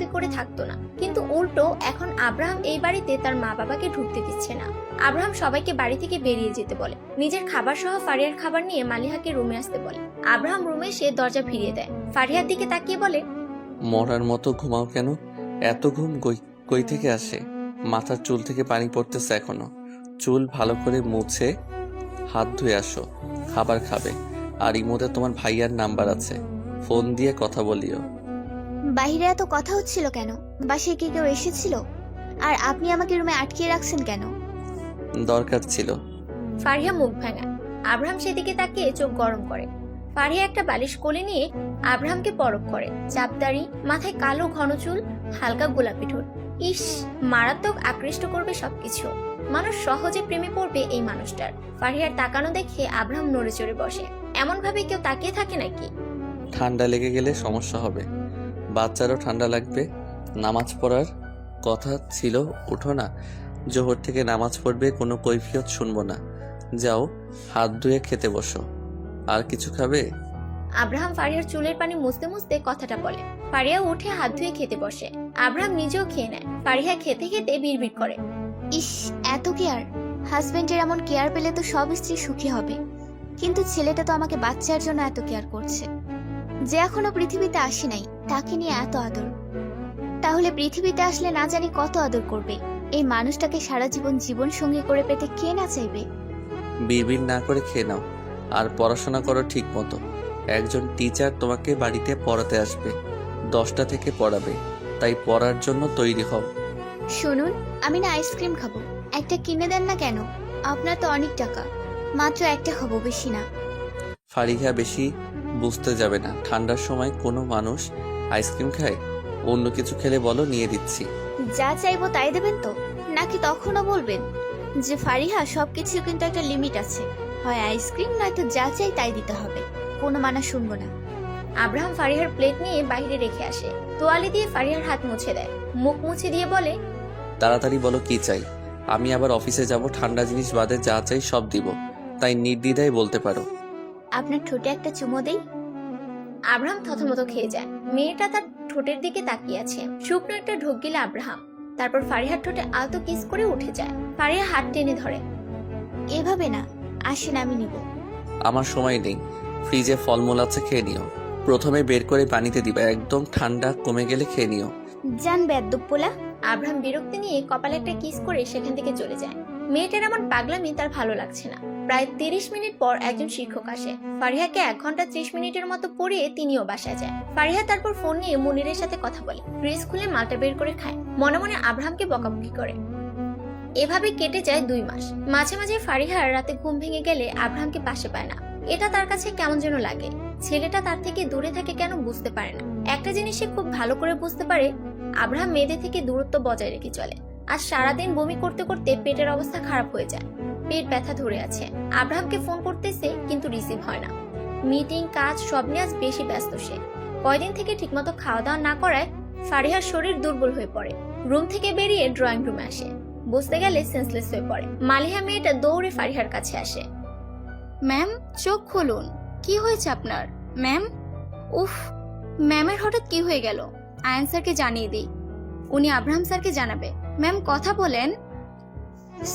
কটূক্তি করে থাকতো না, কিন্তু উল্টো এখন আব্রাহাম এই বাড়িতে তার মা বাবাকে ঢুকতে দিচ্ছে না। আব্রাহাম সবাইকে বাড়ি থেকে বেরিয়ে যেতে বলে, নিজের খাবার সহ ফারিয়ার খাবার নিয়ে মালিহাকে রুমে আসতে বলে। আব্রাহাম রুমে এসে দরজা ফিরিয়ে দেয়, ফারিয়ার দিকে তাকিয়ে বলে, মরার মতো ঘুমাও কেন? এত ঘুম কই থেকে আসে? মাথার চুল থেকে পানি পড়তেছে এখনো। চুল ভালো করে মুছে হাত ধুয়ে আসো, খাবার খাবে। আর ইমোতে তোমার ভাইয়ার নাম্বার আছে, ফোন দিয়ে কথা বলিও। বাইরে এত কথা হচ্ছিল কেন? বাসায় কি কেউ এসেছিল? আর আপনি আমাকে রুমে আটকিয়ে রাখছেন কেন? দরকার ছিল। ফারিয়া মুখ ভাঙায়। আব্রাহাম সেদিকে তাকিয়ে চোখ গরম করে। ফারিয়া একটা বালিশ কোলে নিয়ে আব্রাহামকে পরখ করে, চাপদাড়ি, মাথায় কালো ঘন চুল, হালকা গোলাপি ঠোঁট। ইস, মারাত্মক আকৃষ্ট করবে সবকিছু। মানুষ সহজে প্রেমে পড়বে এই মানুষটার। ফারিয়ার তাকানো দেখে আব্রাহাম নড়ে চড়ে বসে। এমন ভাবে কেউ তাকিয়ে থাকে নাকি? ঠান্ডা লেগে গেলে সমস্যা হবে, বাচ্চারও ঠান্ডা লাগবে। নামাজ পড়ার কথা ছিল, উঠো না। জোহর থেকে নামাজ পড়বে, কোনো কৈফিয়ত শুনবো না। যাও, হাত ধুয়ে খেতে বসো। আর কিছু খাবে? আব্রাহাম ফারিয়ার চুলের পানি মুছতে মুছতে কথাটা বলে। ফারিয়া উঠে হাত ধুয়ে খেতে বসে। আব্রাহাম নিজেও খেয়ে নেয়। ফারিয়া খেতে খেতে বিড়বিড় করে, ইস, এত কেয়ার! হাজবেন্ডের এমন কেয়ার পেলে তো সব স্ত্রী সুখী হবে। কিন্তু ছেলেটা তো আমাকে বাচ্চার জন্য এত কেয়ার করছে। যে এখনো পৃথিবীতে আসে নাই, তাকে নিয়ে এত আদর। তাহলে পৃথিবীতে আসলে না জানি কত আদর করবে। এই মানুষটাকে সারা জীবন জীবন সঙ্গী করে পেতে কে না চাইবে? বিড়বিড় না করে খেয়ে নাও, আর পড়াশোনা করো ঠিক মতো। একজন টিচার তোমাকে বাড়িতে পড়াতে আসবে, 10টা থেকে পড়াবে, তাই পড়ার জন্য তৈরি হও। শুনুন, আমি না আইসক্রিম খাবো, একটা কিনে দেন না কেন? আপনার তো অনেক টাকা, মাত্র একটা খাবো, বেশি না। ফারিহা, বেশি বুঝতে যাবে না। ঠান্ডার সময় কোনো মানুষ আইসক্রিম খায়? অন্য কিছু খেলে বলো, নিয়ে দিচ্ছি। যা চাইবো তাই দেবেন তো? নাকি তখনও বলবেন যে ফারিহা, সবকিছু কিন্তু একটা লিমিট আছে, হয় আইসক্রিম নয়তো যা চাই তাই দিতে হবে, কোনো মানা শুনবো না। আব্রাহাম ফারিহার প্লেট নিয়ে বাইরে রেখে আসে। তোয়ালে দিয়ে ফারিহার হাত মুছে দেয়, মুখ মুছে দিয়ে বলে, তাড়াতাড়ি বলো কি চাই। আমি আবার অফিসে যাব, ঠান্ডা জিনিস বাদে যা চাই সব দিব, তাই নির্দ্বিধায় বলতে পারো। আপনার ঠোঁটে একটা চুমো দেই। আব্রাহাম থতমত খেয়ে যায়। মেয়েটা তার ঠোঁটের দিকে তাকিয়ে আছে। শুকনো একটা ঢোক গিলে আব্রাহাম, তারপর ফারিহার ঠোঁটে আলতো কিস করে উঠে যায়। ফারিহা হাত টেনে ধরে। এভাবে না, আসেন আমি নিব। আমার সময় নেই, ফ্রিজে ফলমূল আছে, খেয়ে নিও। প্রথমে বের করে পানিতে দিবা, একদম ঠান্ডা কমে গেলে খেয়ে নিও। জান বেদ্যপ পোলা। আব্রাহাম বিরক্তি নিয়ে কপালে একটা কিস করে সেখান থেকে চলে যায়। মেয়েটার এমন পাগলামি তার ভালো লাগছে না। প্রায় 30 মিনিট পর একজন শিক্ষক আসে। ফারিহাকে 1 ঘন্টা 30 মিনিটের মতো পড়িয়ে তিনিও বাসায় যায়। ফারিহা তারপর ফোন নিয়ে মুনিরের সাথে কথা বলে, ফ্রিজ খুলে মালটা বের করে খায়, মনে মনে আব্রাহামকে বকাবকি করে। এভাবে কেটে যায় 2 মাস। মাঝে মাঝে ফারিহার রাতে ঘুম ভেঙে গেলে আব্রাহামকে পাশে পায় না। এটা তার কাছে কেমন যেন লাগে। ছেলেটা তার থেকে দূরে থাকে কেন বুঝতে পারে না। একটা জিনিস সে খুব ভালো করে বুঝতে পারে, আব্রাহাম মেয়েদের থেকে দূরত্ব বজায় রেখে চলে। আর সারাদিন বমি করতে করতে পেটের অবস্থা খারাপ হয়ে যায়, পেট ব্যথা ধরে আছে। আব্রাহামকে ফোন করতেছে কিন্তু রিসিভ হয় না। মিটিং, কাজ সব নিয়ে আজ বেশি ব্যস্ত সে। কয়দিন থেকে ঠিকমতো খাওয়া দাওয়া না করায় ফারিহার শরীর দুর্বল হয়ে পড়ে। রুম থেকে বেরিয়ে ড্রয়িং রুমে আসে, বসতে গেলে সেন্সলেস হয়ে পড়ে। মালিহা মেয়েটা দৌড়ে ফারিহার কাছে আসে। ম্যাম, চোখ খুলুন, কি হয়েছে আপনার? ম্যাম, উফ, ম্যামের হঠাৎ কি হয়ে গেল? আয়ান স্যারকে জানিয়ে দিই, উনি আব্রাহাম স্যারকে জানাবে। ম্যাম, কথা বলেন।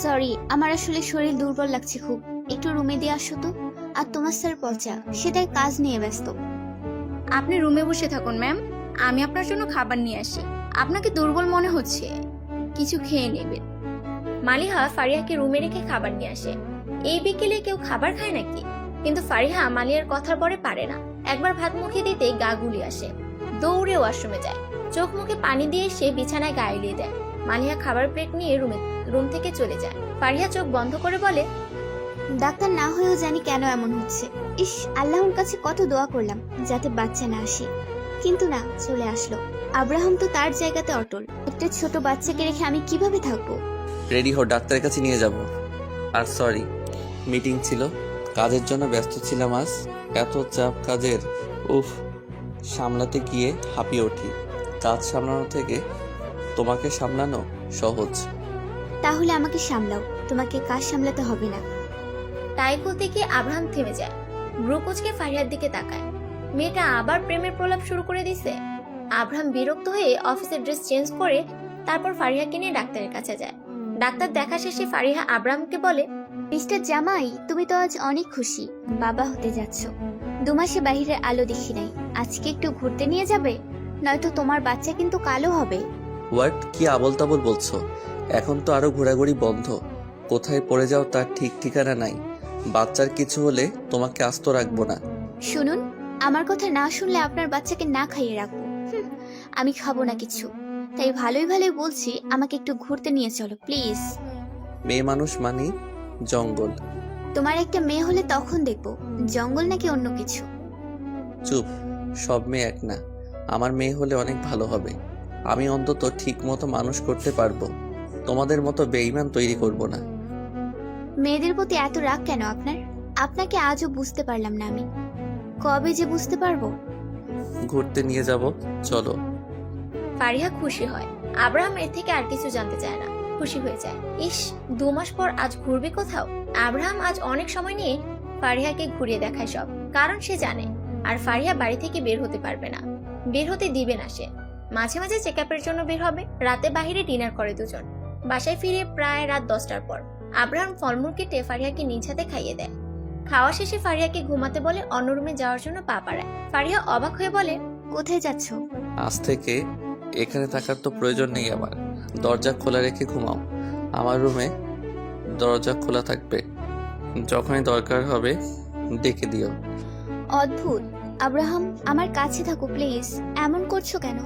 সরি, আমার আসলে শরীর দুর্বল লাগছে খুব, একটু রুমে দিয়ে আসো তো। আর তোমার স্যার পচা, সে তার কাজ নিয়ে ব্যস্ত। আপনি রুমে বসে থাকুন ম্যাম, আমি আপনার জন্য খাবার নিয়ে আসি। আপনাকে দুর্বল মনে হচ্ছে, কিছু খেয়ে নেবেন। মালিহা ফারিহাকে রুমে রেখে খাবার নিয়ে আসে। এই বিকেলে কেউ খাবার খায় নাকি? কিন্তু ফারিহা মালিয়ার কথার পরে পারে না। একবার ভাত মুখে দিতে গা গুলি আসে। দৌড়ে ওয়াশরুমে যায়, চোখ মুখে পানি দিয়ে সে বিছানায় গা এলিয়ে দেয়। মালিহা খাবার প্লেট নিয়ে রুম থেকে চলে যায়। ফারিহা চোখ বন্ধ করে বলে, ডাক্তার না হয়েও জানি কেন এমন হচ্ছে। ইস, আল্লাহর কাছে কত দোয়া করলাম যাতে বাচ্চা না আসে, কিন্তু না, চলে আসলো। আব্রাহাম তো তার জায়গাতে অটল। একটা ছোট বাচ্চাকে রেখে আমি কিভাবে থাকবো? রেডি হো, ডাক্তারের কাছে নিয়ে যাব। আর সরি, মিটিং ছিল, কাজের জন্য ব্যস্ত ছিলাম আজ। এত চাপ কাজের, উফ, সামলাতে গিয়ে হাঁপিয়ে উঠি। কাজ সামলানো থেকে তোমাকে সামলানো সহজ। তাহলে আমাকে সামলাও, তোমাকে কাজ সামলাতে হবে না। তাই বলতে গিয়ে আব্রাহাম থেমে যায়। ব্রুকোচকে ফারিহার দিকে তাকায়। মেয়েটা আবার প্রেমের প্রলাপ শুরু করে দিছে। আব্রাহাম বিরক্ত হয়ে অফিসের ড্রেস চেঞ্জ করে তারপর ফারিহাকে নিয়ে ডাক্তারের কাছে যায়। ডাক্তার দেখা শেষে ফারিহা আব্রাহামকে বলে, মিস্টার জামাই, তুমি তো আজ অনেক খুশি, বাবা হতে যাচ্ছ। 2 মাসে বাইরের আলো দেখি নাই, আজকে একটু ঘুরতে নিয়ে যাবে? নয়তো তোমার বাচ্চা কিন্তু কালো হবে। হোয়াট, কি আবল তাবল বলছো? এখন তো আরো ঘোরাঘুরি বন্ধ। কোথায় পড়ে যাও তার ঠিক ঠিকানা নাই। বাচ্চার কিছু হলে তোমাকে আস্ত রাখবো না। শুনুন, আমার কথা না শুনলে আপনার বাচ্চাকে না খাইয়ে রাখবো। আমি খাবো না কিছু, তাই ভালোই ভালোই বলছি, আমাকে একটু ঘুরতে নিয়ে চলো প্লিজ। মেয়ে মানুষ মানে জঙ্গল। তোমার একটা মেয়ে হলে তখন দেখবো জঙ্গল নাকি অন্য কিছু। চুপ, সব মেয়ে এক না। আমার মেয়ে হলে অনেক ভালো হবে। আমি অন্তত ঠিক মতো মানুষ করতে পারবো। তোমাদের মতো বেঈমান তৈরি করব না। মেয়েদের প্রতি এত রাগ কেন আপনার? আপনাকে আজও বুঝতে পারলাম না আমি। কবে যে বুঝতে পারবো? ঘুরতে নিয়ে যাব, চলো। ফারিহা খুশি হয়। আব্রাহাম এর থেকে আর কিছু জানতে চায় না, খুশি হয়ে যায়। ইস, 2 মাস পর আজ ঘুরবে কোথাও। আব্রাহাম আজ অনেক সময় নিয়ে ফারিহাকে ঘুরিয়ে দেখায় সব, কারণ সে জানে আর ফারিহা বাড়ি থেকে বের হতে পারবে না, বের হতে দিবে না সে। মাঝে মাঝে চেক আপের জন্য বের হবে। রাতে বাইরে ডিনার করে দুজন। বাসায় ফিরে প্রায় রাত 10টার পর আব্রাহাম ফলমূল কেটে ফারিহাকে নিজ হাতে খাইয়ে দেয়। খাওয়া শেষে ফারিহাকে ঘুমাতে বলে অন্য রুমে যাওয়ার জন্য পা বাড়ায়। ফারিহা অবাক হয়ে বলে, কোথায় যাচ্ছ? আজ থেকে এখানে থাকার তো প্রয়োজন নেই আমার। দরজা খোলা রেখে ঘুমাও। আমার রুমে দরজা খোলা থাকবে, যখনই দরকার হবে ডেকে দিও। অদ্ভুত। আব্রাহাম, আমার কাছে থাকো প্লিজ। এমন করছো কেন?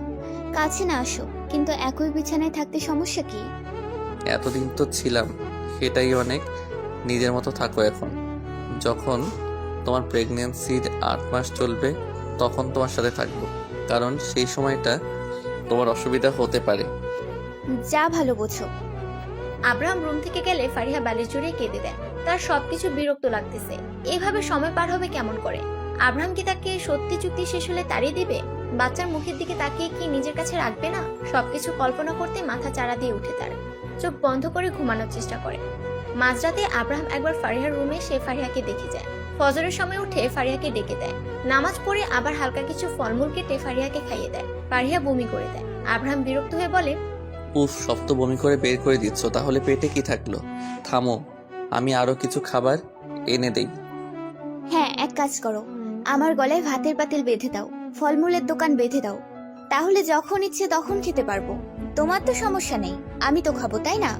কাছে না আসো, কিন্তু একই বিছানায় থাকতে সমস্যা কি? এতদিন তো ছিলাম, সেটাই অনেক। নিজের মতো থাকো এখন। যখন তোমার প্রেগনেন্সির 8 মাস চলবে তখন তোমার সাথে থাকবো, কারণ সেই সময়টা তোমার অসুবিধা হতে পারে। যা ভালো বোঝো। আব্রাহাম রুম থেকে গেলে ফারিহা বালিশ জড়িয়ে কেঁদে দেয়। তার সবকিছু বিরক্ত লাগতেছে। এভাবে সময় পার হবে কেমন করে? আব্রাহাম কি তাকে সত্যি চুক্তি শেষ হলে তাড়িয়ে দিবে? বাচ্চার মুখের দিকে তাকিয়ে কি নিজের কাছে রাখবে না? সবকিছু কল্পনা করতে মাথা চাড়া দিয়ে উঠে তার। চোখ বন্ধ করে ঘুমানোর চেষ্টা করে। মাঝরাতে আব্রাহাম একবার ফারিহার রুমে সে ফারিহাকে দেখে যায়। ফজরের সময় উঠে ফারিহাকে ডেকে দেয়। নামাজ পড়ে আবার হালকা কিছু ফলমূল কেটে ফারিহাকে খাইয়ে দেয়। ফারিহা বমি করে দেয়। আব্রাহাম বিরক্ত হয়ে বলে, উফ, সব তো বমি করে বের করে দিচ্ছ, তাহলে পেটে কি থাকলো? থামো, আমি আরো কিছু খাবার এনে দেই। হ্যাঁ, এক কাজ করো, আমার গলায় ভাতের পাতিল বেঁধে দাও, ফলমূলের দোকান বেঁধে দাও, তাহলে যখন ইচ্ছে তখন খেতে পারবো। তোমার তো সমস্যা নেই, আমি তো খাবো, তাই না?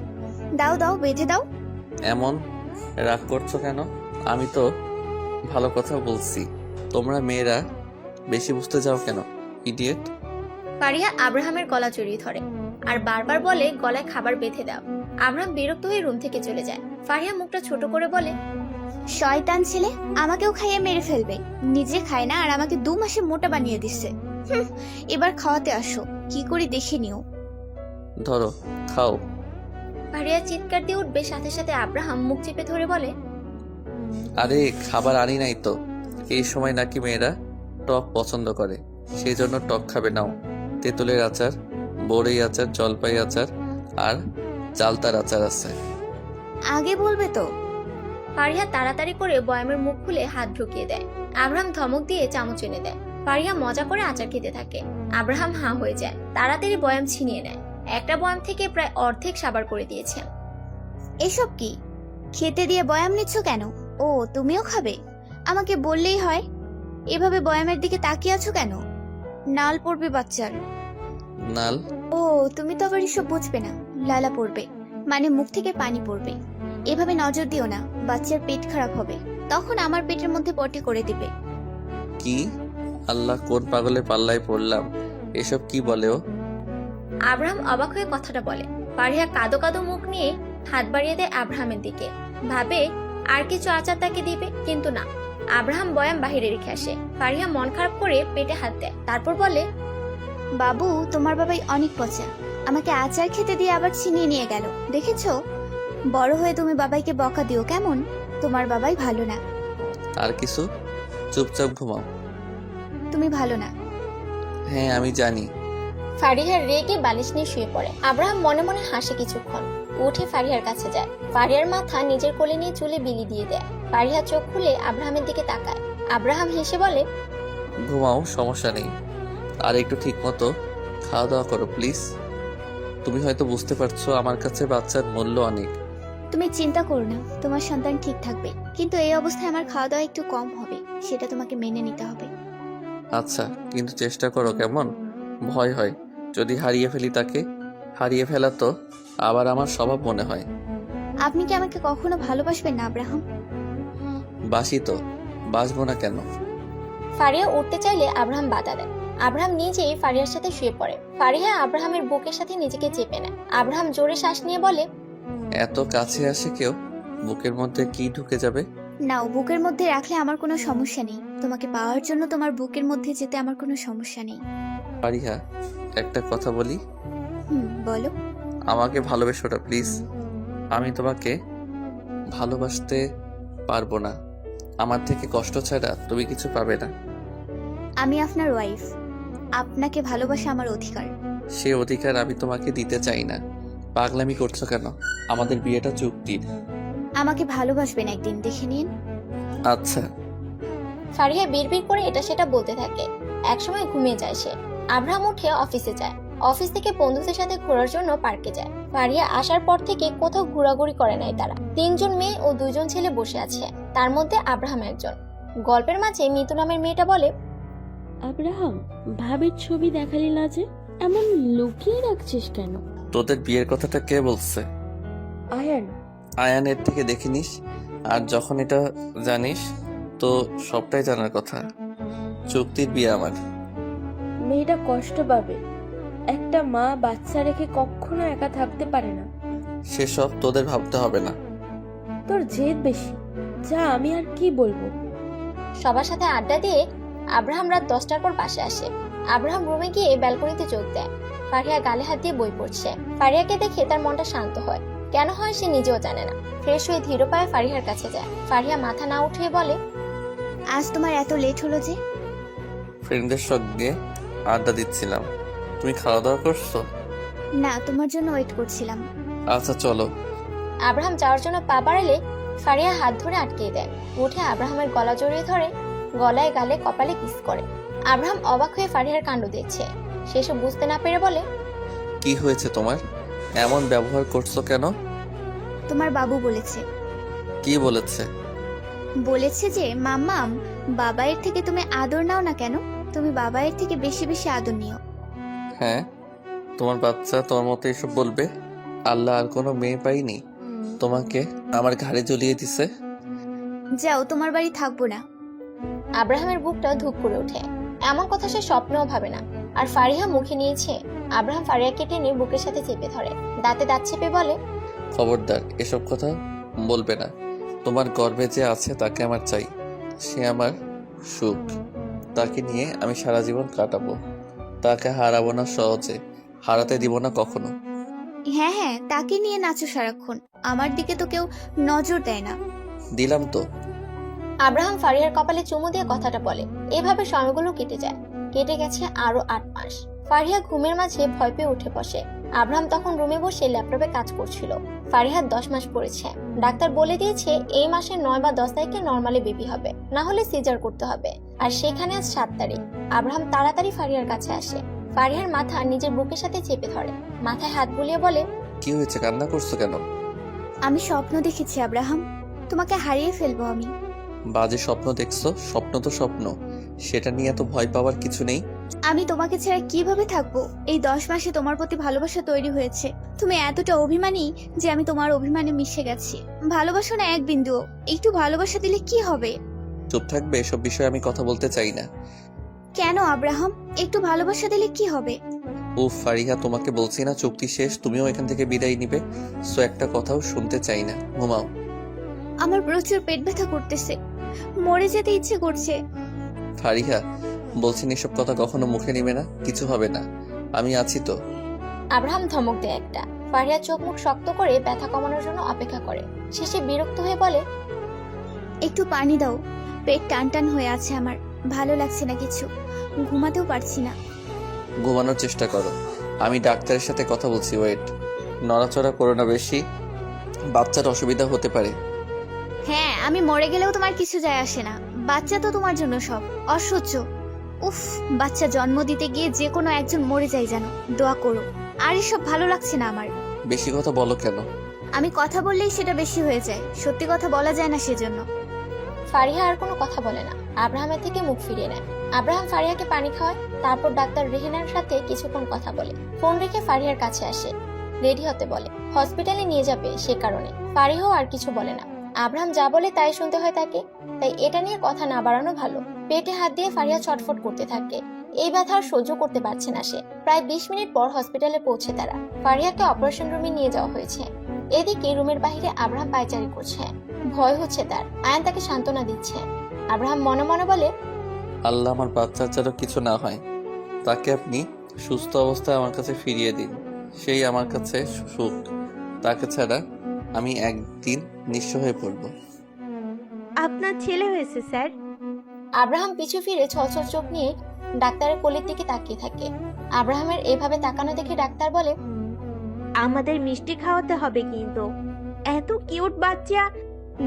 দাও দাও, বেঁধে দাও। এমন রাগ করছো কেন? আমি তো ভালো কথা বলছি। তোমরা মেয়েরা বেশি বুঝতে যাও কেন, ইডিয়েট। ফারিহা আব্রাহামের গলা জড়িয়ে ধরে আর বারবার বলে গলায় খাবার বেঁধে দাও। আব্রাহাম বিরক্ত হয়ে রুম থেকে চলে যায়। ফারিহা মুখটা ছোট করে বলে, শয়তান ছেলে, আমাকেও খাইয়ে মেরে ফেলবে। নিজে খায় না আর আমাকে 2 মাসে মোটা বানিয়ে দিচ্ছে। এবার খাওয়াতে আসো, কি করে দেখে নিও। ধরো, খাও। ফারিহা চিৎকার দিয়ে উঠবে, সাথে সাথে আব্রাহাম মুখ চেপে ধরে বলে, আরে খাবার আনি নাই তো। এই সময় নাকি মেয়েরা টক পছন্দ করে, সেই জন্য টক খাবে। নাও, তেঁতুলের আচার, বড়ই আচার, জলপাই আচার আর চালতার আচার আছে। আগে বলবে তো। ফারিহা তাড়াতাড়ি করে বয়ামের মুখ খুলে হাত ঢুকিয়ে দেয়। আব্রাহাম ধমক দিয়ে চামচ এনে দেয়। ফারিহা মজা করে আচার খেতে থাকে। আব্রাহাম হাঁ হয়ে যায়, তাড়াতাড়ি বয়াম ছিনিয়ে নেয়। একটা বয়াম থেকে প্রায় অর্ধেক সাবার করে দিয়েছে। এসব কি? খেতে দিয়ে বয়াম নিচ্ছ কেন? ও, তুমিও খাবে? আমাকে বললেই হয়। এভাবে বয়ামের দিকে তাকিয়ে আছো কেন? নাল পড়বে বাচ্চার। নাল? ও, তুমি তো আবার এসব বুঝবে না। লালা পড়বে মানে মুখ থেকে পানি পড়বে। এভাবে নজর দিও না, বাচ্চার পেট খারাপ হবে, তখন আমার পেটের মধ্যে পটি করে দিবে। কি? আল্লাহ, কোন পাগলের পাল্লায় পড়লাম? এসব কি বলে ও? আব্রাহাম অবাক হয়ে কথাটা বলে। ফারিহা কাদো কাদো মুখ নিয়ে হাত বাড়িয়ে দেয় আব্রাহামের দিকে। ভাবে আর কিছু আচার তাকে দিবে, কিন্তু না। আব্রাহাম বয়াম বাহিরে রেখে আসে। ফারিহা মন খারাপ করে পেটে হাত দেয়, তারপর বলে, বাবু, তোমার বাবাই অনেক পচা। আমাকে আচার খেতে দিয়ে আবার ছিনিয়ে নিয়ে গেল, দেখেছো? বড় হয়ে তুমি বাবাইকে বকা দিও কেমন? তোমার বাবাই ভালো না। আর কিছু? চুপচাপ ঘুমাও। তুমি ভালো না। হ্যাঁ, আমি জানি। ফারিহার রেগে বালিশ নিয়ে শুয়ে পড়ে। আব্রাহাম মনে মনে হাসে কিছুক্ষণ, উঠে ফারিহার কাছে যায়। ফারিহার মাথা নিজের কোলে নিয়ে চুলে বিলি দিয়ে দেয়। ফারিহা চোখ খুলে আব্রাহামের দিকে তাকায়। আব্রাহাম হেসে বলে, ঘুমাও, সমস্যা নেই। আর একটু ঠিক মতো খাওয়া দাওয়া করো প্লিজ। তুমি হয়তো বুঝতে পারছো আমার কাছে বাচ্চার মূল্য অনেক। তুমি চিন্তা করো না, তোমার সন্তান ঠিক থাকবে। কিন্তু এই অবস্থায় আমার খাওয়া দাওয়া একটু কম হবে, সেটা তোমাকে মেনে নিতে হবে। আচ্ছা, কিন্তু চেষ্টা করো কেমন? ভয় হয় যদি হারিয়ে ফেলি তাকে। হারিয়ে ফেলা তো আবার আমার স্বভাব মনে হয়। আপনি কি আমাকে কখনো ভালোবাসবেন না আব্রাহাম? বাসি তো, বাসবো না কেন? ফারিয়া উঠতে চাইলে আব্রাহাম বাধা দেয়। আব্রাহাম নিজেই ফারিয়ার সাথে শুয়ে পড়ে। ফারিয়া আব্রাহামের বুকের সাথে নিজেকে চেপে নেয়। আব্রাহাম জোরে শ্বাস নিয়ে বলে, এত কাছে আসে কেউ, বুকের মধ্যে কি ঢুকে যাবে? নাও, বুকের মধ্যে রাখলে আমার কোনো সমস্যা নেই। তোমাকে পাওয়ার জন্য তোমার বুকের মধ্যে যেতে আমার কোনো সমস্যা নেই। ফারিহা, একটা কথা বলি। বলো। আমাকে ভালোবেসো না প্লিজ। আমি তোমাকে ভালোবাসতে পারবো না। আমার থেকে কষ্ট ছাড়া তুমি কিছু পাবে না। আমি আপনার ওয়াইফ, আপনাকে ভালোবাসা আমার অধিকার। সে অধিকার আমি তোমাকে দিতে চাই না। পাগলামি করছো কেন? আমাদের বিয়েটা চুক্তির। আমাকে ভালোবাসবেন একদিন, দেখে নিন। আচ্ছা। ফারিয়া বিড়বিড় করে এটা সেটা বলতে থাকে। একসময় ঘুমিয়ে যায় সে। আব্রাহাম উঠে অফিসে যায়। অফিস থেকে বন্ধুদের সাথে ঘোরার জন্য পার্কে যায়। ফারিয়া আসার পর থেকে কোথাও ঘোরাঘুরি করে নাই তারা। 3 জন মেয়ে ও 2 জন ছেলে বসে আছে, তার মধ্যে আব্রাহাম একজন। গল্পের মাঝে মিতু নামের মেয়েটা বলে, আব্রাহাম, ভাবির ছবি দেখালি না যে, এমন লুকিয়ে রাখছিস কেন? তোদের বিয়ের কথাটা কে বলছে? আয়ান। আয়ানের থেকে দেখে নিস, আর যখন এটা জানিস তো সবটাই জানার কথা। চুক্তির বিয়ে আমার। মেয়েটা কষ্ট পাবে। একটা মা বাচ্চা রেখে কখনো একা থাকতে পারে না। সেসব তোদের ভাবতে হবে না। তোর জেদ বেশি। যা, আমি আর কি বলবো। সবার সাথে আড্ডা দিয়ে আব্রাহাম রাত 10টার পর বাসে আসে। আব্রাহাম রুমে গিয়ে ব্যালকনিতে যোগ দেয়। ফারিয়া গালে হাত দিয়ে বই পড়ছে। ফারিয়াকে দেখে তার মনটা শান্ত হয়। কেন হয় সে নিজেও জানে না। ফ্রেশ হয়ে ধীর পায়ে ফারিয়ার কাছে যায়। ফারিয়া মাথা না উঠিয়ে বলে, আজ তোমার এত লেট হলো যে? ফ্রেন্ডদের সঙ্গে আড্ডা দিচ্ছিলাম। তুমি খাওয়া দাওয়া করছো? না, তোমার জন্য ওয়েট করছিলাম। আচ্ছা চলো। আব্রাহাম যাওয়ার জন্য পা বাড়ালে ফারিয়া হাত ধরে আটকিয়ে দেয়। উঠে আব্রাহামের গলা জড়িয়ে ধরে, গলায় গালে কপালে কিস করে। আব্রাহাম অবাক হয়ে ফারিয়ার কাণ্ড দেখছে। সেসব বুঝতে না পেরে বলে, কি হয়েছে তোমার? এমন ব্যবহার করছো কেন? তোমার বাবু বলেছে। কি বলেছে? বলেছে যে মাম্মাম, বাবাইয়ের থেকে তুমি আদর নাও না কেন? তুমি বাবাইয়ের থেকে বেশি বেশি আদর নিও। হ্যাঁ, তোমার বাচ্চা তোমার মতো এসব বলবে? আল্লাহ আর কোনো মেয়ে পাইনি তোমাকে আমার ঘাড়ে জ্বলিয়ে দিছে। যাও, তোমার বাড়ি থাকবো না। আব্রাহামের বুকটা ধুপ করে ওঠে। এমন কথা সে স্বপ্নেও ভাবে না। আর ফারিয়া মুখে নিয়েছে। আব্রাহাম ফারিয়াকে টেনে বুকের সাথে চেপে ধরে, দাঁতে দাঁত চেপে বলে, খবরদার এসব কথা বলবে না। তোমার গর্বে যে আছে তাকে আমার চাই। সে আমার সুখ। তাকে নিয়ে আমি সারা জীবন কাটাবো। তাকে হারাবো না সহজে, হারাতে দিব না কখনো। হ্যাঁ হ্যাঁ, তাকে নিয়ে নাচো সারাক্ষণ। আমার দিকে তো কেউ নজর দেয় না। দিলাম তো। আব্রাহাম ফারিয়ার কপালে চুমু দিয়ে কথাটা বলে। এভাবে সময়গুলো কেটে যায়। কেটে গেছে আরো 8 মাস। ফারিয়া ঘুমের মাঝে ভয় পেয়ে উঠে বসে। আব্রাহাম তখন রুমে বসে ল্যাপটপে কাজ করছিল। ফারিহার 10 মাস পড়েছে। ডাক্তার বলে দিয়েছে এই মাসের 9 বা 10 তারিখে নর্মালি বেবি হবে, না হলে সিজার করতে হবে। আর সেখানে আজ 7 তারিখ। আব্রাহাম তাড়াতাড়ি ফারিয়ার কাছে আসে। ফারিহার মাথা নিজের বুকের সাথে চেপে ধরে, মাথায় হাত বুলিয়ে বলে, কি হয়েছে? কান্না করছো কেন? আমি স্বপ্ন দেখেছি আব্রাহাম, তোমাকে হারিয়ে ফেলবো আমি। বাজে স্বপ্ন দেখছো? স্বপ্ন তো স্বপ্ন, সেটা নিয়ে এত ভয় পাওয়ার কিছু নেই। আমি তোমাকে ছাড়া কিভাবে থাকবো? এই 10 মাসে তোমার প্রতি ভালোবাসা তৈরি হয়েছে। তুমি এতটা অভিমানী যে আমি তোমার অভিমানে মিশে গেছি। ভালোবাসো না এক বিন্দুও। একটু ভালোবাসা দিলে কি হবে? চুপ থাকবে, এসব বিষয়ে আমি কথা বলতে চাই না। কেন আব্রাহাম? একটু ভালোবাসা দিলে কি হবে? উফ ফারিহা, তোমাকে বলছি না চুক্তি শেষ, তুমিও এখান থেকে বিদায় নিবে। সো একটা কথাও শুনতে চাই না, ঘুমাও। আমার প্রচুর পেট ব্যথা করতেছে, মরে যেতে ইচ্ছে করছে। ফারিহা, বলছি এসব কথা কখনো মুখে নিবে না, কিছু হবে না, আমি আছি তো। আব্রাহাম ধমক দেয় একটা। ফারিয়া চোখ মুখ শক্ত করে ব্যথা কমানোর জন্য অপেক্ষা করে। শেষে বিরক্ত হয়ে বলে, একটু পানি দাও, পেট টান টান হয়ে আছে আমার, ভালো লাগছে না কিছু, ঘুমাতেও পারছি না। ঘুমানোর চেষ্টা করো, আমি ডাক্তারের সাথে কথা বলছি। ওয়েট, নড়াচড়া করো না বেশি, বাচ্চার অসুবিধা হতে পারে। হ্যাঁ, আমি মরে গেলেও তোমার কিছু যায় আসে না। বাচ্চা তো তোমার জন্য সব। অসহ্য। উফ, বাচ্চা জন্ম দিতে গিয়ে যে কোনো একজন মরে যায় যেন, দোয়া করো। আর এসব ভালো লাগছে না আমার। বেশি কথা বলো কেন? আমি কথা বললেই সেটা বেশি হয়ে যায়, সত্যি কথা বলা যায় না সেজন্য। ফারিহা আর কোনো কথা বলে না, আব্রাহামের থেকে মুখ ফিরিয়ে নেয়। আব্রাহাম ফারিহাকে পানি খাওয়ায়, তারপর ডাক্তার রেহেনার সাথে কিছুক্ষণ কথা বলে ফোন রেখে ফারিহার কাছে আসে, রেডি হতে বলে। হসপিটালে নিয়ে যাবে সে কারণে। ফারিহাও আর কিছু বলে না, আব্রাহাম যা বলে তাই শুনতে হয় তাকে, তাই এটা নিয়ে কথা না বাড়ানো ভালো। পেটে হাত দিয়ে ফারিহা ছটফট করতে থাকে, এই ব্যথা আর সহ্য করতে পারছে না সে। প্রায় 20 মিনিট পর হসপিটালে পৌঁছে তারা। ফারিহাকে অপারেশন রুমে নিয়ে যাওয়া হয়েছে। এদিকে রুমের বাইরে আব্রাহাম পায়চারি করছে, ভয় হচ্ছে তার। আয়ান তাকে সান্ত্বনা দিচ্ছে। আব্রাহাম মনে মনে বলে, আল্লাহ আমার বাচ্চার যেন কিছু না হয়, তাকে আপনি সুস্থ অবস্থায় আমার কাছে ফিরিয়ে দিন, সেই আমার কাছে সুখ। তাকে ছাড়া আমি একদিন নিঃস্ব হয়ে পড়ব। আপনার ছেলে হয়েছে স্যার। আব্রাহাম পিছু ফিরে ছলছল চোখ নিয়ে ডাক্তারের কোলের দিকে তাকিয়ে থাকে। আব্রাহামের এভাবে তাকানো দেখে ডাক্তার বলে, আমাদের মিষ্টি খাওয়াতে হবে কিন্তু। এত কিউট বাচ্চা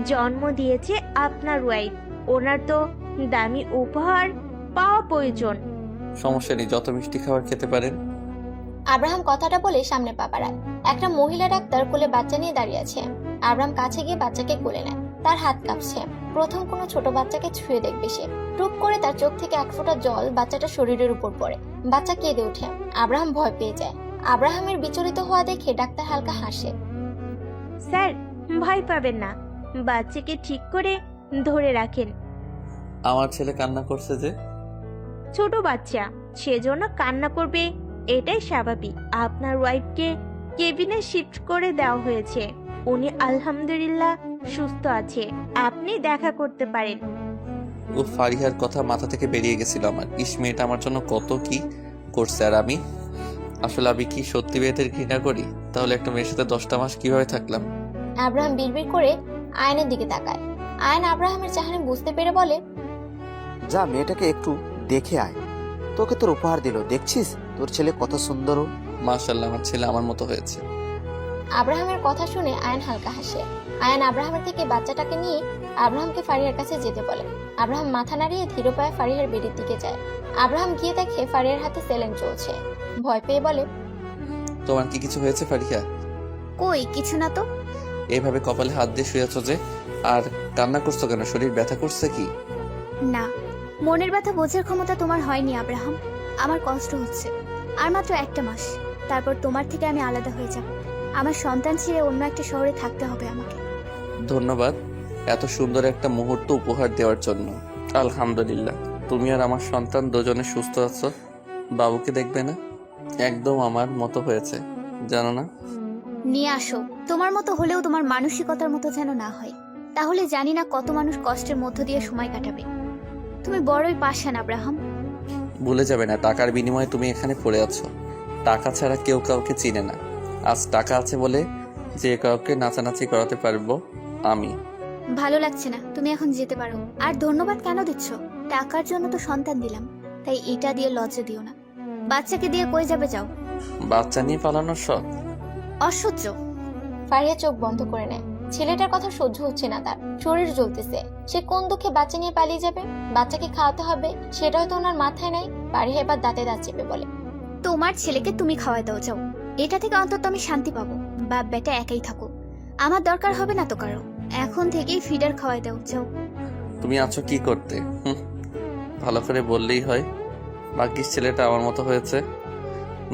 জন্ম দিয়েছে আপনার ওয়াইফ, ওনার তো দামি উপহার পাওয়া প্রয়োজন। সমস্যা নেই, যত মিষ্টি খাবার খেতে পারেন। আব্রাহাম কথাটা বলে সামনে পা বাড়ায়। একটা মহিলা ডাক্তার কোলে বাচ্চা নিয়ে দাঁড়িয়ে আছে। আব্রাহাম কাছে গিয়ে বাচ্চাকে কোলে নেয়, তার হাত কাঁপছে। প্রথম কোনো ছোট বাচ্চাকে ছুঁয়ে দেখবে সে। টুপ করে তার চোখ থেকে এক ফোঁটা জল বাচ্চাটার শরীরের উপর পড়ে। বাচ্চা কেঁদে ওঠে। আব্রাহাম ভয় পেয়ে যায়। আব্রাহামের বিচলিত হওয়া দেখে ডাক্তার হালকা হাসে। স্যার ভয় পাবেন না, বাচ্চাকে ঠিক করে ধরে রাখেন। আমার ছেলে কান্না করছে যে। ছোট বাচ্চা, সেজন্য কান্না করবে, এটাই স্বাভাবিক। আপনার ওয়াইফকে কেবিনে শিফট করে দেওয়া হয়েছে, উনি আলহামদুলিল্লাহ সুস্থ আছে, আপনি দেখা করতে পারেন। ও ফারিহার কথা মাথা থেকে বেরিয়ে গেছিল আমার। মেয়েটা আমার জন্য কত কি করছে, আর আমি কি সত্যি মেয়েদের ঘৃণা করি? তাহলে একটা মেয়ের সাথে 10টা মাস কিভাবে থাকলাম? আব্রাহাম বিড়বিড় করে আয়নের দিকে তাকায়। আয়ন আব্রাহামের চাহনি বুঝতে পেরে বলে, যা মেয়েটাকে একটু দেখে আয়, তোকে তোর উপহার দিল, দেখছিস তোর ছেলে কত সুন্দর। মাশাআল্লাহ, আমার ছেলে আমার মতো হয়েছে। আব্রাহামের কথা শুনে আয়ন হালকা হাসে। আয়ন আব্রাহামের থেকে বাচ্চাটাকে নিয়ে আব্রাহামকে ফারিহার কাছে যেতে বলে। আব্রাহাম মাথা নাড়িয়ে ধীর পায়ে ফারিহার বেডের দিকে যায়। আব্রাহাম গিয়ে দেখে ফারিহার হাতে সেলেন চলছে। ভয় পেয়ে বলে, তোমার কি কিছু হয়েছে ফারিহা? কই কিছু না তো। এইভাবে কপালে হাত দিয়ে শুয়ে আছো যে, আর কান্না করছো কেন? শরীর ব্যথা করছে কি? না, মনের ব্যথা বোঝার ক্ষমতা তোমার হয়নি আব্রাহাম। আমার কষ্ট হচ্ছে। আর মাত্র 1টা মাস, তারপর তোমার থেকে আমি আলাদা হয়ে যাব। আমার সন্তান ছেড়ে অন্য একটা শহরে থাকতে হবে আমাকে। ধন্যবাদ এত সুন্দর একটা মুহূর্ত উপহার দেওয়ার জন্য। আলহামদুলিল্লাহ, তুমি আর আমার সন্তান দুজনে সুস্থ আছো। বাবুকে দেখবে না? একদম আমার মতো হয়েছে, জানো না? নিয়ে আসো, তোমার মতো হলেও তোমার মানসিকতার মতো যেন না হয়, তাহলে জানি না কত মানুষ কষ্টের মধ্য দিয়ে সময় কাটাবে। তুমি বড়ই পাষাণ আব্রাহাম। ভুলে যাবে না, টাকার বিনিময়ে তুমি এখানে পড়ে আছো। টাকা ছাড়া কেউ কাউকে চিনে না। আজ টাকা আছে বলে যে কাউকে নাচানাচি করাতে পারবো আমি। ভালো লাগছে না, তুমি এখন যেতে পারো। আর ধন্যবাদ কেন দিচ্ছ? টাকার জন্য তো সন্তান দিলাম, তাই এটা দিয়ে লজ্জা দিও না। বাচ্চাকে দিয়ে কই যাবে যাও? বাচ্চা নিয়ে পালানোর শখ? অসহ্য। ফারিহা চোখ বন্ধ করে নেয়। ছেলেটার কথা সহ্য হচ্ছে না তার, শরীর জ্বলতেছে। সে কোন দুঃখে বাচ্চা নিয়ে পালিয়ে যাবে? বাচ্চাকে খাওয়াতে হবে, সেটা হয়তো ওনার মাথায় নাই। ফারিহা এবার দাঁতে দাঁত চেপে বলে, তোমার ছেলেকে তুমি খাওয়াই দাও যাও, এটা থেকে অন্তত আমি শান্তি পাবো। বাপ বেটা একাই থাকো, আমার দরকার হবে না তো কারো। এখন থেকেই ফিডার খাওয়াই দাও যাও। তুমি আছো কি করতে? ভালো করে বললেই হয়। বাকি ছেলেটা আমার মতো হয়েছে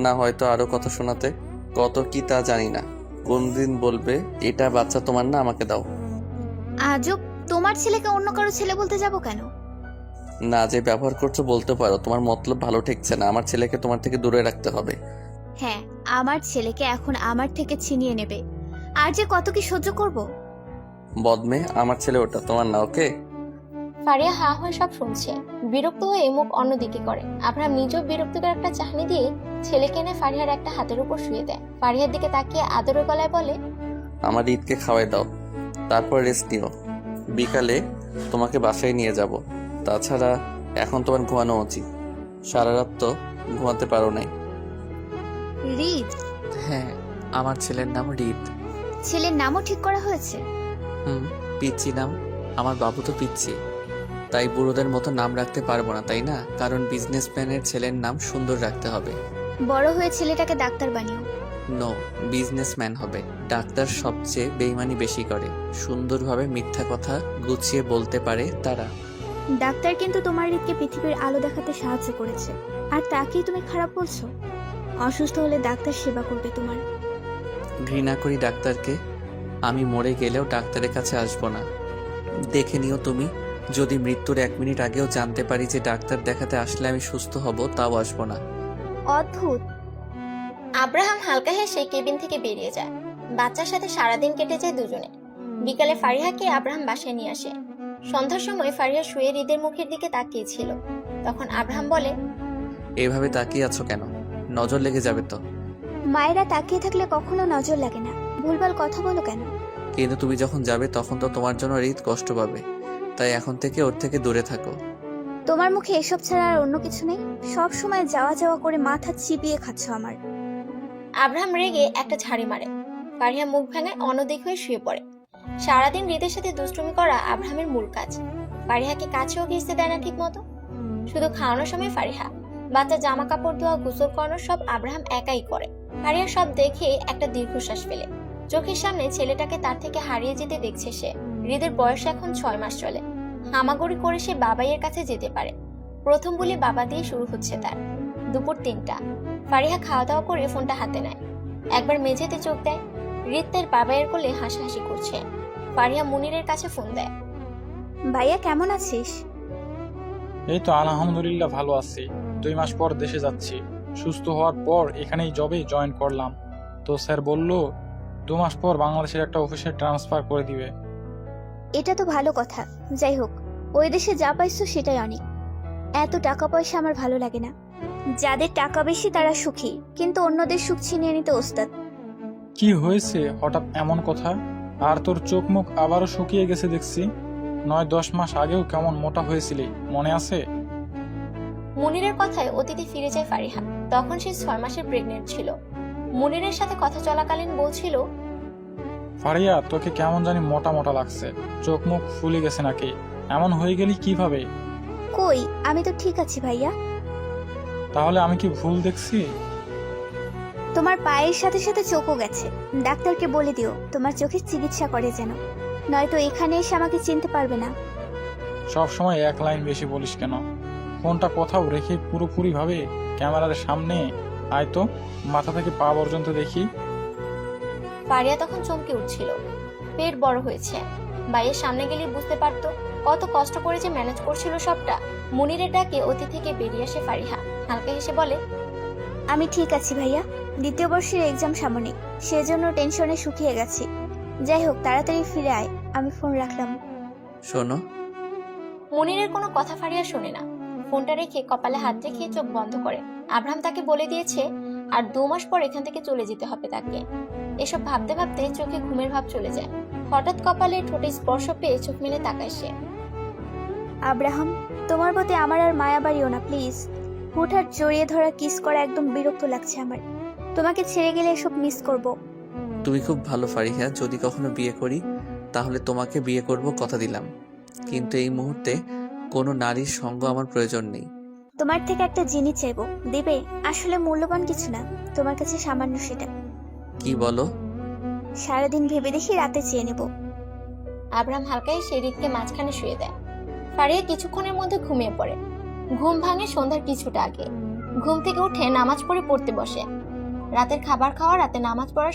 না, হয়তো আরো কত শোনাতে, কত কি তা জানি না। কোন দিন বলবে এটা বাচ্চা তোমার না, আমাকে দাও। আজব, তোমার ছেলেকে অন্য কারো ছেলে বলতে যাব কেন? না, যে ব্যবহার করছো বলতে পারো, তোমার মতলব ভালো ঠেকছে না। আমার ছেলেকে তোমার থেকে দূরে রাখতে হবে। হ্যাঁ, আমার ছেলেকে এখন আমার থেকে ছিনিয়ে নেবে, আর যে কত কি সহ্য করব। বদমে, আমার ছেলে ওটা, তোমার না। ওকে। ফারিয়া হা হয়ে সব শুনছে, বিরক্ত হয়ে মুখ অন্যদিকে করে। আব্রাহাম নিজেও বিরক্তিকর একটা চাহনি দিয়ে ছেলেকে এনে ফারিহার একটা হাতের উপর শুয়ে দেয়। ফারিহার দিকে তাকিয়ে আদরের গলায় বলে, আমার ঈদকে খাওয়াই দাও, তারপর রেস্ট নিও। বিকালে তোমাকে বাসায় নিয়ে যাব। তাছাড়া এখন তোমার ঘুমানো উচিত, সারা রাত তো ঘুমাতে পারো নাই। রিদ? হ্যাঁ, আমার ছেলের নাম রিদ। ছেলের নামও ঠিক করা হয়েছে? পিচ্চি নাম, আমার বাবু তো পিচ্চি। তাই বুড়োদের মতো নাম রাখতে পারবো না, তাই না? কারণ বিজনেসম্যানের ছেলের নাম সুন্দর রাখতে হবে। বড় হয়ে ছেলেটাকে ডাক্তার বানিও। নো, বিজনেসম্যান হবে। ডাক্তার সবচেয়ে বেইমানি বেশি করে, সুন্দরভাবে মিথ্যা কথা গুছিয়ে বলতে পারে তারা। ডাক্তার কিন্তু তোমার হৃদকে পৃথিবীর আলো দেখাতে সাহায্য করেছে, আর তাকেই তুমি খারাপ বলছো? অসুস্থ হলে ডাক্তার সেবা করবে তোমার। ঘৃণা করি ডাক্তারকে। আমি মরে গেলেও ডাক্তারের কাছে আসবো না। দেখে নিও তুমি, যদি মৃত্যুর 1 মিনিট আগেও জানতে পারি যে ডাক্তার দেখাতে আসলে আমি সুস্থ হব, তাও আসবো না। অদ্ভুত। আব্রাহাম হালকা হেসে কেবিন থেকে বেরিয়ে যায়। বাচ্চার সাথে সারাদিন কেটে যায় দুজনে। বিকালে ফারিহাকে আব্রাহাম বাসায় নিয়ে আসে। সন্ধ্যার সময় ফারিহা শুয়ে হৃদের মুখের দিকে তাকিয়েছিল। তখন আব্রাহাম বলে, এভাবে তাকিয়ে আছো কেন? নজর লেগে যাবে তো। মায়েরা তাকিয়ে থাকলে কখনো নজর লাগে না, ভুলভাল কথা বলো কেন? কিন্তু তুমি যখন যাবে তখন তো তোমার জন্য হৃদ কষ্ট পাবে, তাই এখন থেকে ওর থেকে দূরে থাকো। তোমার মুখে এসব ছাড়া আর অন্য কিছু নেই? সব সময় যাওয়া যাওয়া করে মাথা চিবিয়ে খাচ্ছ আমার। আব্রাহাম রেগে একটা ঝাড়ি মারে। ফারিহা মুখ ভাঙায় অনদেখ হয়ে শুয়ে পড়ে। সারাদিন হৃদের সাথে দুষ্টুমি করা আব্রাহামের মূল কাজ। ফারিহাকে কাছেও ঘেঁষতে দেয় না ঠিক মতো। শুধু খাওয়ানোর সময় ফারিহা, বাচ্চা জামা কাপড় ধোয়া, গোসল করানো সব আব্রাহাম একাই করে। ফারিহা সব দেখে একটা দীর্ঘশ্বাস ফেলে। চোখের সামনে ছেলেটাকে তার থেকে হারিয়ে যেতে দেখছে সে। হৃদের বয়স এখন 6 মাস চলে। হামাগুড়ি করে সে বাবাইয়ের কাছে যেতে পারে। প্রথম বলে বাবা দিয়ে শুরু হচ্ছে তার। দুপুর 3টা। ফারিহা খাওয়া দাওয়া করে ফোনটা হাতে নেয়। একবার মেঝেতে চোখ দেয়। হৃদ তার বাবাইয়ের কোলে হাসাহাসি করছে। ফারিহা মুনিরের কাছে ফোন দেয়। ভাইয়া কেমন আছিস? এই তো আলহামদুলিল্লাহ ভালো আছি। 2 মাস পর দেশে যাচ্ছি। সুস্থ হওয়ার পর এখানেই জবে জয়েন করলাম। তো স্যার বলল 2 মাস পর বাংলাদেশের একটা অফিসে ট্রান্সফার করে দিবে। এটা তো ভালো কথা। যাই হোক, ওই দেশে যা পাইছো সেটাই অনেক। এত টাকা পয়সা আমার ভালো লাগে না। যাদের টাকা বেশি তারা সুখী, কিন্তু অন্যদের সুখ ছিনিয়ে নিতে ওস্তাদ। কি হয়েছে হঠাৎ এমন কথা? আর তোর চোখ মুখ আবারও শুকিয়ে গেছে দেখছি। 9-10 মাস আগেও কেমন মোটা হয়েছিলি, মনে আছে? মুনিরের কথায় অতীতে ফিরে যায় ফারিহা। তখন সে 6 মাসের প্রেগনেন্ট ছিল। মুনিরের সাথে কথা চলাকালীন বলছিল, ফারিয়া, তোকে কেমন জানি মোটা মোটা লাগছে। চোখ মুখ ফুলে গেছে নাকি? এমন হয়ে গেলি কিভাবে? কই, আমি তো ঠিক আছি ভাইয়া। তাহলে আমি কি ভুল দেখছি? তোমার পায়ের সাথে সাথে চোখও গেছে। ডাক্তারকে বলে দিও তোমার চোখের চিকিৎসা করে যেন, নয়তো এখানে এসে আমাকে চিনতে পারবে না। সব সময় এক লাইন বেশি বলিস কেন? ফোনটা কোথাও রেখে পুরোপুরি ভাবে ক্যামেরার সামনে আয় তো, মাথা থেকে পা পর্যন্ত দেখি। ফারিয়া তখন চমকে উঠছিল। পেট বড় হয়েছে। বাইয়ের সামনে গেলে বুঝতে পারতো কত কষ্ট করে যে ম্যানেজ করছিল সবটা। মুনিরের ডাকে অতি থেকে বেরিয়ে আসে ফারিহা। হালকা হেসে বলে, আমি ঠিক আছি ভাইয়া। 2য় বর্ষের এক্সাম সামনে, সেজন্য টেনশনে শুকিয়ে গেছি। যাই হোক, তাড়াতাড়ি ফিরে আয়। আমি ফোন রাখলাম। শোনো, মুনিরের কোনো কথা ফারিয়া শোনে না। ফোনটা রেখে কপালে হাত রেখে চোখ বন্ধ করে। আব্রাহাম তাকে বলে দিয়েছে আর 2 মাস পর এখান থেকে চলে যেতে হবে তাকে। এসব ভাবতে ভাবতে চোখে ঘুমের ভাব চলে যায়। হঠাৎ কপালে ঠোঁটে স্পর্শ পেয়ে চোখ মেলে তাকায় সে। আব্রাহাম, তোমার প্রতি আমার আর মায়া বাড়িও না প্লিজ। হুটহাট জড়িয়ে ধরা, কিস করা একদম বিরক্ত লাগছে আমার। তোমাকে ছেড়ে গেলে এসব মিস করব। তুমি খুব ভালো ফারিহা। যদি কখনো বিয়ে করি তাহলে তোমাকে বিয়ে করব, কথা দিলাম। কিন্তু এই মুহূর্তে কোনো নারীর সঙ্গ আমার প্রয়োজন নেই। তোমার থেকে একটা জিনিস চাইবো, দেবে? আসলে মূল্যবান কিছু না, তোমার কাছে সামান্য সেটা। কি বলো? সারাদিন ভেবে দেখি রাতে চেয়ে নেব। আব্রাহাম হালকা এসে হৃদকে মাঝখানে শুয়ে দেয়। ফারিয়া কিছুক্ষণের মধ্যে ঘুমিয়ে পড়ে। ঘুম ভাঙে সন্ধ্যার কিছুটা আগে। ঘুম থেকে উঠে নামাজ পড়তে বসে। রাতের খাবার খাওয়া, রাতে নামাজ পড়া